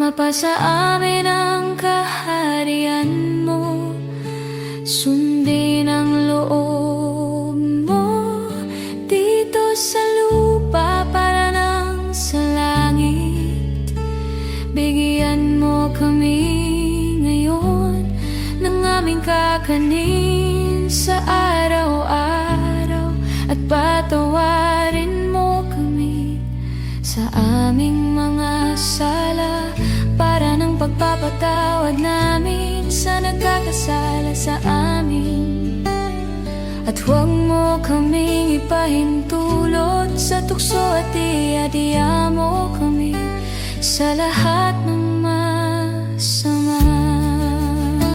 Mapasa amin ang kaharian mo, sundin ang loob mo dito sa lupa para nang sa langit. Bigyan mo kami ngayon ng aming kakanin sa araw-araw, at patawarin mo kami sa aming mga sala, para ng pagpapatawad namin sa nagkakasala sa amin. At huwag mo kaming ipahintulot sa tukso, at iadya mo kami sa lahat ng